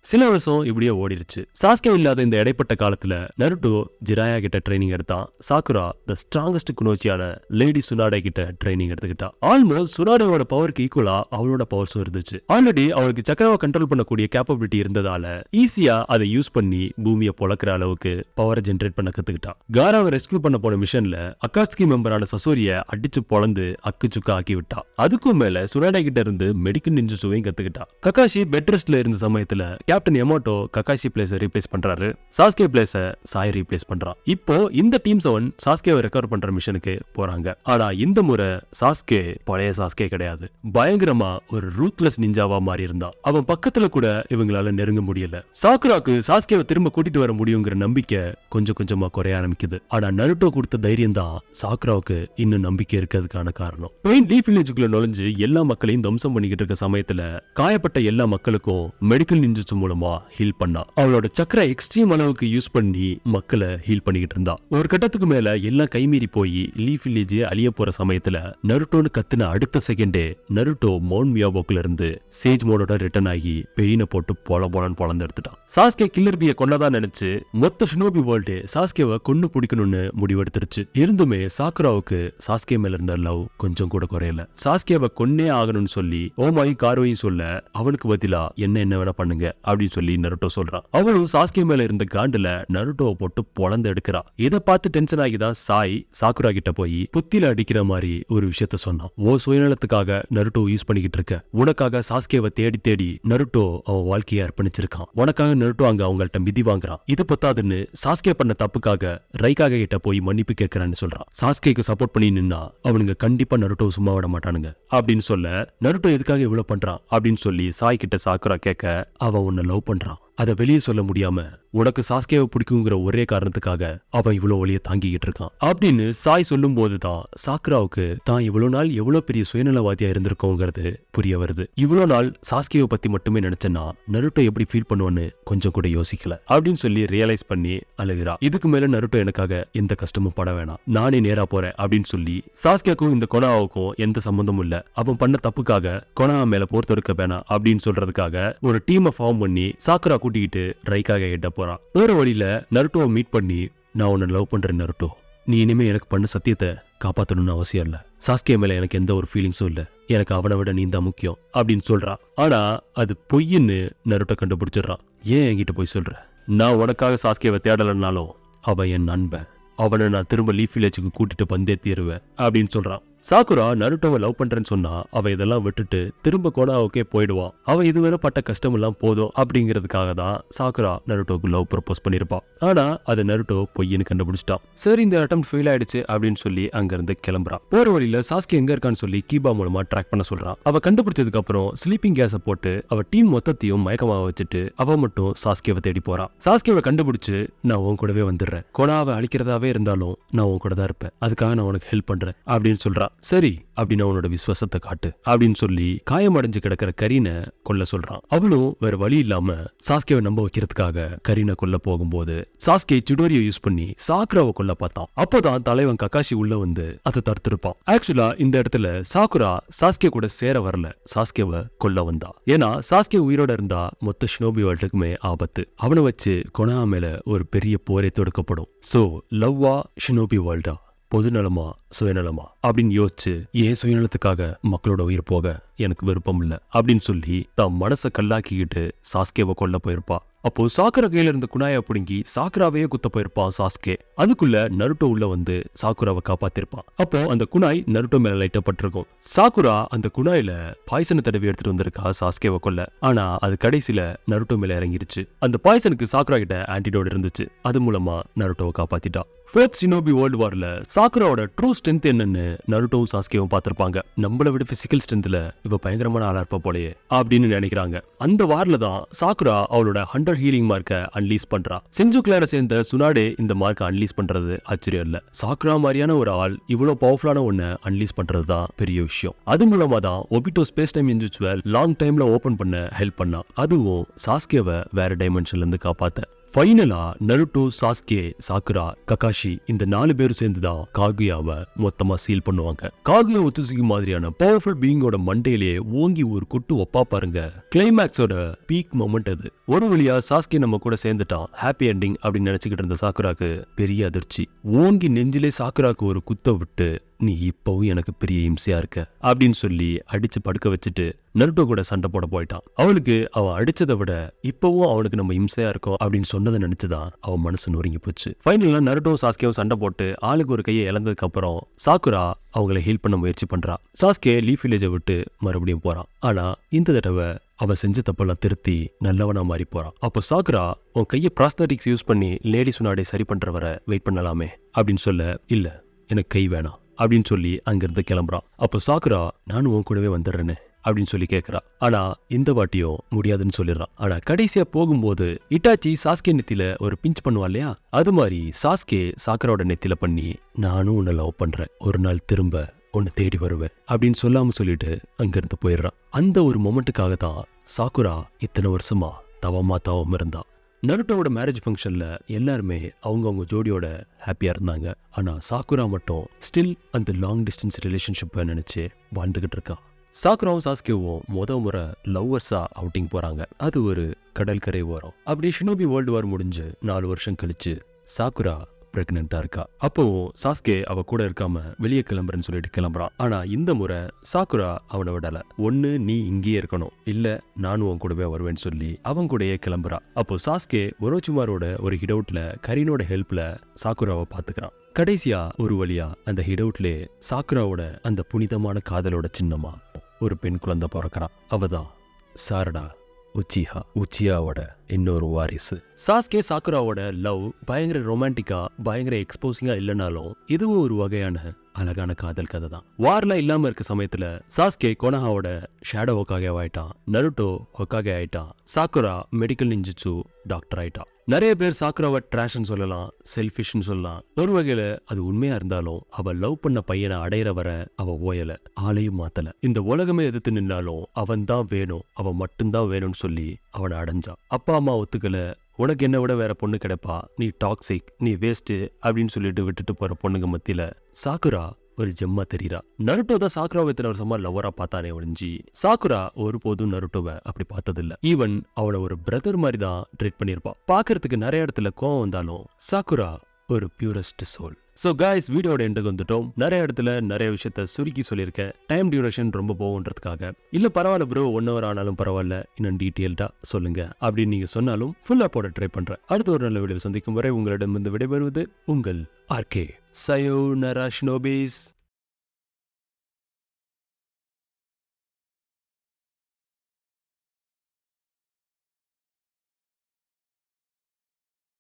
சில வருஷம் இப்படியே ஓடிடுச்சு. சாஸ்கே இல்லாத இந்த இடைப்பட்ட காலத்துல நருட்டோ ஜிராயா கிட்ட ட்ரைனிங் எடுத்தான். சாக்குரா த ஸ்ட்ராங்கஸ்ட் குனோச்சியான லேடி சுனாடே கிட்ட ட்ரைனிங் எடுத்துக்கிட்டா. ஆல்மோஸ்ட் சுனாடேவோட பவருக்கு ஈக்குவலா அவளோட பவர்ஸும் இருந்துச்சு. ஆல்ரெடி அவளுக்கு சக்கரவை கண்ட்ரோல் பண்ணக்கூடிய கேப்பபிலிட்டி இருந்ததால ஈஸியா அதை யூஸ் பண்ணி பூமியை பொழக்கிற அளவுக்கு பவரை ஜென்ரேட் பண்ண கத்துக்கிட்டா. காராவை ரெஸ்கியூ பண்ண போன மிஷன்ல அக்காட்ஸ்கி மெம்பரான சசோரிய அடிச்சு பொளந்து அக்குச்சுக்கா ஆக்கி விட்டா. அதுக்கும் மேல சுனாடே கிட்ட இருந்து மெடிக்கல் நின்ஜுட்சுவையும் கத்துக்கிட்டா. ககாஷி பெட் ரெஸ்ட்ல இருந்த சமயத்துல கேப்டன் யமோட்டோ ககாஷி பிளேஸை ரீப்ளேஸ் பண்றாரு. சாஸ்கே பிளேஸை சாய் ரீப்ளேஸ் பண்றான். இப்போ இந்த டீம் 7 சாஸ்கேவை ரெக்கவர் பண்ற மிஷனுக்கு போறாங்க. ஆனா இந்த முறை சாஸ்கே பழைய சாஸ்கே கிடையாது. பயங்கரமா ஒரு ரூத்லெஸ் நிஞ்சாவா மாறி இருந்தான். அவன் பக்கத்துல கூட இவங்களால நெருங்க முடியல. சாக்குராக்கு சாஸ்கேவை திரும்ப கூட்டிட்டு வர முடியுங்கிற நம்பிக்கை கொஞ்சம் கொஞ்சமா குறைய ஆரம்பிக்குது. ஆனா நருட்டோ கொடுத்த தைரியம் தான் சாக்குராவுக்கு இன்னும் நம்பிக்கை இருக்கிறதுக்கான காரணம். பெயின் லீஃப் வில்லேஜுக்குள்ள நுழைஞ்சு எல்லா மக்களையும் தம்சம் பண்ணிக்கிட்டு இருக்க சமயத்துல காயப்பட்ட எல்லா மக்களுக்கும் மெடிக்கல் நின்ஜுட்சு மூலமா ஹீல் பண்ணா. அவளோட சக்கர எக்ஸ்ட்ரீம் அளவுக்கு யூஸ் பண்ணி மக்களை ஹீல் பண்ணிக்கிட்டு இருந்தா. ஒரு கட்டத்துக்கு மேல எல்லாம் கைமீறி போய் லீஃப் வில்லேஜ் அழிய போற சமயத்துல நருட்டோன்னு கத்துன அடுத்த செகண்டே நருட்டோ மவுண்ட் மியாபோக்குல இருந்து சேஜ் மோடோட ரிட்டர்ன் ஆகி பெயினை போட்டு போலன்னு பொளந்து எடுத்துட்டான். சாஸ்கே கில்லர் பியை கொன்னதான் நினைச்சு மொத்த ஷினோபி வேர்ல்டு சாஸ்கேவை கொன்னு பிடிக்கணும்னு முடிவெடுத்துருச்சு. இருந்துமே சாக்குராவுக்கு சாஸ்கே மேல இருந்த லவ் கொஞ்சம் கூட குறையல. சாஸ்கேவை கொன்னே ஆகணும்னு சொல்லி ஓமாயும் காரோயும் சொல்ல அவனுக்கு பதிலா என்ன வேணா பண்ணுங்க அப்படின்னு சொல்லி நருட்டோ சொல்றான். அவளும் சாஸ்கே மேல இருந்த காண்டுல நருட்டோவை போட்டு பொளந்து எடுக்கிறா. இதை பார்த்து டென்ஷன் ஆகிதான் சாய் சாக்குரா கிட்ட போய் புத்தில அடிக்கிற மாதிரி ஒரு விஷயத்த சொன்னான். ஓ சுயநலத்துக்காக நருட்டோ யூஸ் பண்ணிக்கிட்டு இருக்க. உனக்காக சாஸ்கேவை தேடி தேடி நருட்டோ அவன் வாழ்க்கையை அர்ப்பணிச்சிருக்கான். உனக்காக நருட்டோ அங்க அவங்கள்ட்ட மிதி வாங்குறான். இது பத்தாதுன்னு சாஸ்கே பண்ண தப்புக்காக ரைக்காக கிட்ட போய் மன்னிப்பு கேட்கிறான்னு சொல்றான். சாஸ்கேக்கு சப்போர்ட் பண்ணி நின்னா அவனுங்க கண்டிப்பா நருட்டோ சும்மா விட மாட்டானுங்க அப்படின்னு சொல்ல நருட்டோ எதுக்காக இவ்வளவு பண்றான் அப்படின்னு சொல்லி சாய் கிட்ட சாக்குரா கேட்க அவன் உன்னை லவ் பண்றான். அதை வெளியே சொல்ல முடியாம உனக்கு சாஸ்கேவை பிடிக்குங்கிற ஒரே காரணத்துக்காக அவன் இவ்வளவு வழியை தாங்கிக்கிட்டு இருக்கான் அப்படின்னு சாய் சொல்லும் போதுதான் சாக்குராவுக்கு தான் இவ்வளவு நாள் எவ்வளவு பெரிய சுயநலவாதியா இருந்திருக்கோங்கிறது புரிய வருது. இவ்வளவு நாள் சாஸ்கேவை பத்தி மட்டுமே நினைச்சேன்னா நருட்டோ எப்படி ஃபீல் பண்ணுவான்னு கொஞ்சம் கூட யோசிக்கல அப்படின்னு சொல்லி ரியலைஸ் பண்ணி அழுகிறா. இதுக்கு மேல நருட்டோ எனக்காக எந்த கஷ்டமும் பட வேணாம், நானே நேரா போறேன் அப்படின்னு சொல்லி சாஸ்கேக்கும் இந்த கொனாவுக்கும் எந்த சம்பந்தமும் இல்ல, அவன் பண்ண தப்புக்காக கொனா மேல போர் தொடுக்க வேணாம் அப்படின்னு சொல்றதுக்காக ஒரு டீமை ஃபார்ம் பண்ணி சாக்குரா கூட்டிக்கிட்டு ரைக்காக எட்ட போறான். வேற வழியில நருட்டோவை மீட் பண்ணி நான் உன்னை லவ் பண்றேன் நருட்டோ, நீ இனிமே எனக்கு பண்ண சத்தியத்தை காப்பாத்தணும்னு அவசியம் இல்ல, சாஸ்கே மேல எனக்கு எந்த ஒரு ஃபீலிங்ஸும் இல்ல, எனக்கு அவனை விட நீ தான் முக்கியம் அப்படின்னு சொல்றான். ஆனா அது பொய்ன்னு நருட்டோ கண்டுபிடிச்சிடறான். ஏன் என்கிட்ட போய் சொல்ற, நான் உனக்காக சாஸ்கேவை தேடலனாலும் அவன் என் நண்பன், அவனை நான் திரும்ப லீஃப் வில்லேஜுக்கு கூட்டிட்டு வந்தே தீருவேன் அப்படின்னு சொல்றான். சாக்குரா நருட்டோவை லவ் பண்றேன்னு சொன்னா அவ இதெல்லாம் விட்டுட்டு திரும்ப கொனாவுக்கே போயிடுவான். அவ இதுவரை பட்ட கஷ்டம் எல்லாம் போதும் அப்படிங்கிறதுக்காக தான் சாக்குரா நருட்டோக்கு லவ் ப்ரப்போஸ் பண்ணிருப்பான். ஆனா அதை நருட்டோ பொய்ன்னு கண்டுபிடிச்சிட்டான். சரி இந்த அட்டம் ஃபெயில் ஆயிடுச்சு அப்படின்னு சொல்லி அங்க இருந்து கிளம்புறான். போற வழியில சாஸ்கே எங்க இருக்கான்னு சொல்லி கீபா மூலமா ட்ராக் பண்ண சொல்றான். அவ கண்டுபிடிச்சதுக்கு அப்புறம் ஸ்லீப்பிங் கேஸை போட்டு அவ டீம் மொத்தத்தையும் மயக்கமாக வச்சுட்டு அவ மட்டும் சாஸ்கேவை தேடி போறான். சாஸ்கேவை கண்டுபிடிச்சு நான் உன் கூடவே வந்துடுறேன், கொனாவை அழிக்கிறதாவே இருந்தாலும் நான் உன் கூட தான் இருப்பேன், அதுக்காக நான் உனக்கு ஹெல்ப் பண்றேன் அப்படின்னு சொல்றான். சரி அப்படின்னு அவனோட விசுவாசத்தை காட்டு அப்படின்னு சொல்லி காயமடைஞ்சு கிடக்கிற கரீனை கொல்ல சொல்றான். அவளும் வேற வழி இல்லாம சாஸ்கேவை நம்ப வைக்கிறதுக்காக கரீனை கொல்ல போகும்போது சாஸ்கே சிடோரியை யூஸ் பண்ணி சாக்குராவை கொல்ல பார்த்தான். அப்போதான் தலைவன் ககாஷி உள்ள வந்து அதை தடுத்திருப்பான். ஆக்சுவலா இந்த இடத்துல சாக்குரா சாஸ்கே கூட சேர வரல, சாஸ்கேவை கொல்ல வந்தா. ஏன்னா சாஸ்கே உயிரோட இருந்தா மொத்த ஷினோபி வேர்ல்டுக்குமே ஆபத்து, அவனை வச்சு கொனா மேல ஒரு பெரிய போரே தொடுக்கப்படும். சோ லவ்வா ஷினோபி வேர்ல்டா, பொதுநலமா சுயநலமா அப்படின்னு யோசிச்சு ஏன் சுயநலத்துக்காக மக்களோட உயிர் போக எனக்கு விருப்பம் இல்ல அப்படின்னு சொல்லி தான் மனசை கல்லாக்கிக்கிட்டு சாஸ்கேவை கொல்ல போயிருப்பா. அப்போ சாக்குரா கையில இருந்த குனாயை பிடுங்கி சாக்குராவையே குத்த போயிருப்பான் சாஸ்கே. அதுக்குள்ள நருட்டோ உள்ள வந்து சாக்குராவை காப்பாத்திருப்பான். அப்போ அந்த குனாய் நருட்டோ மேல லைட்டா பட்டிருக்கும். சாக்குரா அந்த குனாயில பாய்சனை தடவி எடுத்துட்டு வந்திருக்கா சாஸ்கேவை கொல்ல. ஆனா அது கடைசியில நருட்டோ மேல இறங்கிருச்சு. அந்த பாய்சனுக்கு சாக்குரா கிட்ட ஆன்டிடோட் இருந்துச்சு, அது மூலமா நருட்டோவை காப்பாத்திட்டா. ஃபர்ஸ்ட் ஷினோபி வேர்ல்டு வார்ல சாக்குராவோட ட்ரூ ஸ்ட்ரென்த் என்னன்னு நருட்டோவும் சாஸ்கேவும் பார்த்திருப்பாங்க. நம்மள விட பிசிக்கல் ஸ்ட்ரென்த்ல இவ பயங்கரமான ஆளா இருப்பா போலயே அப்படின்னு நினைக்கிறாங்க. அந்த வார்ல தான் சாக்குரா அவளோட 100 ஹீலிங் மார்க்கை அன்லீஸ் பண்றா. செஞ்சு கிளார சேர்ந்த சுனாடே இந்த மார்க்கை அன்லீஸ் பண்றது ஆச்சரியம் இல்ல. சாக்குரா மாதிரியான ஒரு ஆள் இவ்வளவு பவர்ஃபுல்லான ஒன்ன அன்லீஸ் பண்றதுதான் பெரிய விஷயம். அது மூலமா தான் ஒபிட்டோ ஸ்பேஸ் டைம் இன்ஜுச்சுவ லாங் டைம்ல ஓபன் பண்ண ஹெல்ப் பண்ணா. அதுவும் சாஸ்கேவை வேற டைமென்ஷன்ல இருந்து காப்பாத்த. ஃபைனலா நருட்டோ, சாஸ்கே, சாக்குரா, ககாஷி இந்த 4 பேரும் சேர்ந்துதான் காகுயாவை மொத்தமா சீல் பண்ணுவாங்க. காகுயா உச்சுசுகி மாதிரியான பவர்ஃபுல் பீயிங்கோட மண்டையிலேயே ஓங்கி ஒரு கொட்டு ஒப்பா பாருங்க. கிளைமேக்ஸோட பீக் மொமெண்ட் அது. ஒரு வழியா சாஸ்கே நம்ம கூட சேர்ந்துட்டான், ஹாப்பி எண்டிங் அப்படின்னு நினைச்சுக்கிட்டு இருந்த சாக்குராக்கு பெரிய அதிர்ச்சி. ஓங்கி நெஞ்சிலே சாக்குராக்கு ஒரு குத்த விட்டு நீ இப்பவும் எனக்கு பெரிய இம்சையா இருக்க அப்படின்னு சொல்லி அடிச்சு படுக்க வச்சுட்டு நருட்டோ கூட சண்டை போட போயிட்டான். அவளுக்கு அவன் அடிச்சதை விட இப்பவும் அவனுக்கு நம்ம இம்சையா இருக்கோம் அப்படின்னு சொன்னதை நினைச்சுதான் அவன் மனசு நொறுங்கி போச்சு. ஃபைனலா நருட்டோ சாஸ்கேவும் சண்டை போட்டு ஆளுக்கு ஒரு கையை இழந்ததுக்கு அப்புறம் சாக்குரா அவங்களை ஹீல் பண்ண முயற்சி பண்றா. சாஸ்கே லீஃப் வில்லேஜை விட்டு மறுபடியும் போறான். ஆனா இந்த தடவை அவன் செஞ்ச தப்பெல்லாம் திருத்தி நல்லவனா மாறி போறான். அப்போ சாக்குரா உன் கையை ப்ராஸ்தட்டிக்ஸ் யூஸ் பண்ணி லேடி சுனாடே சரி பண்ற வர வெயிட் பண்ணலாமே அப்படின்னு சொல்ல, இல்ல எனக்கு கை வேணாம் அப்படின்னு சொல்லி அங்கிருந்து கிளம்புறான். அப்போ சாக்குரா நானும் உன் கூடவே வந்துடுறேன்னு அப்படின்னு சொல்லி கேட்கறா. ஆனா இந்த வாட்டியும் முடியாதுன்னு சொல்லிடுறான். ஆனா கடைசியா போகும்போது இட்டாச்சி சாஸ்கே நெத்தில ஒரு பிஞ்ச் பண்ணுவா இல்லையா, அது மாதிரி சாஸ்கே சாக்குராவோட நெத்தில பண்ணி நானும் உன்னை லவ் பண்றேன், ஒரு நாள் திரும்ப உன்னை தேடி வருவேன் அப்படின்னு சொல்லாம சொல்லிட்டு அங்கிருந்து போயிடுறான். அந்த ஒரு மொமெண்ட்டுக்காக தான் சாக்குரா இத்தனை வருஷமா தவம் இருந்தா. நருட்டோவோட மேரேஜ் ஃபங்க்ஷன்ல எல்லாருமே அவங்க ஜோடியோட ஹாப்பியா இருந்தாங்க. ஆனா சாக்குரா மட்டும் ஸ்டில் அந்த லாங் டிஸ்டன்ஸ் ரிலேஷன்ஷிப்பை நினைச்சு வாழ்ந்துகிட்டு இருக்கா. சாக்குராவும் சாஸ்கேவும் முறை லவ்வர்ஸா அவுட்டிங் போறாங்க. அது ஒரு கடற்கரை ஓரம். அப்படி ஷினோபி வேர்ல்டு வார் முடிஞ்சு 4 வருஷம் கழிச்சு சாக்குரா பிரெக்னெண்டா இருக்கா. அப்போ சாஸ்கே அவ கூட இருக்காம வெளியே கிளம்புறேன்னு சொல்லிட்டு கிளம்புறான். ஆனா இந்த முறை சாக்குரா அவனை விடல. ஒண்ணு நீ இங்கேயே இருக்கணும், இல்ல நானும் உன் கூடவே வருவேன்னு சொல்லி அவன் கூடயே கிளம்புறா. அப்போ சாஸ்கே ஒரோச்சுமாரோட ஒரு ஹிடவுட்ல கரீனோட ஹெல்ப்ல சாக்குராவை பாத்துக்கிறான். கடைசியா ஒரு வழியா அந்த ஹிடவுட்லே சாக்குராவோட அந்த புனிதமான காதலோட சின்னமா ஒரு பெண் குழந்தை பிறக்கிறான். அவதான் சாரடா உச்சியாவோட இன்னொரு வாரிசு. சாஸ்கே சாக்குராவோட லவ் பயங்கர ரொமான்டிக்கா பயங்கர எக்ஸ்போசிங்கா இல்லைனாலும் இதுவும் ஒரு வகையான அழகான காதல் கதை தான். வார்ல இல்லாம இருக்க சமயத்துல சாஸ்கே கொனஹாவோட ஷேடோ ஹோக்காகே ஆயிட்டான், நருட்டோ ஹோக்காகே ஆயிட்டான், சாக்குரா மெடிக்கல் நிஞ்சுட்சு டாக்டர் ஆயிட்டான். நிறைய பேர் சாக்குராவை ட்ராஷ்னு சொல்லலாம், செல்ஃபிஷ்னு சொல்லலாம். ஒரு வகையில அது உண்மையா இருந்தாலும் அவ லவ் பண்ண பையனை அடையிற வர அவ ஓயல, ஆளையும் மாத்தல. இந்த உலகமே எதிர்த்து நின்னாலும் அவன் தான் வேணும், அவன் மட்டும்தான் வேணும்னு சொல்லி அவனை அடைஞ்சான். அப்பா அம்மா ஒத்துக்கல, உனக்கு என்ன விட வேற பொண்ணு கிடைப்பா, நீ டாக்ஸிக், நீ வேஸ்ட் அப்படின்னு சொல்லிட்டு விட்டுட்டு போற பொண்ணுங்க மத்தியில சாக்குரா ஒரு ஜெம்மா தெரியுறா. நருட்டோ தான் சாக்குராவை இத்தனை வருஷமா லவ்வரா பார்த்தானே ஒழிஞ்சி சாக்குரா ஒருபோதும் நருட்டோவை அப்படி பார்த்ததில்ல. ஈவன் அவனை ஒரு பிரதர் மாதிரி தான் ட்ரீட் பண்ணியிருப்பா. பாக்குறதுக்கு நிறைய இடத்துல கோவம் வந்தாலும் சாக்குரா ஒரு பியூரஸ்ட் சோல். ஸோ காய்ஸ், வீடியோட எண்டுக்கு வந்துட்டோம். நிறைய இடத்துல நிறைய விஷயத்த சுருக்கி சொல்லியிருக்கேன். டைம் டியூரேஷன் ரொம்ப போகுன்றதுக்காக. இல்ல பரவாயில்ல ப்ரோ, 1 hour ஆனாலும் பரவாயில்ல, இன்னும் டீட்டெயில்டா சொல்லுங்க அப்படின்னு நீங்க சொன்னாலும் ஃபுல்லா போட ட்ரை பண்றேன். அடுத்த ஒரு நல்ல வீடியோ சந்திக்கும் வரை உங்களிடம் விடைபெறுவது உங்கள் ஆர்கே. சயோனரா ஷினோபிஸ்.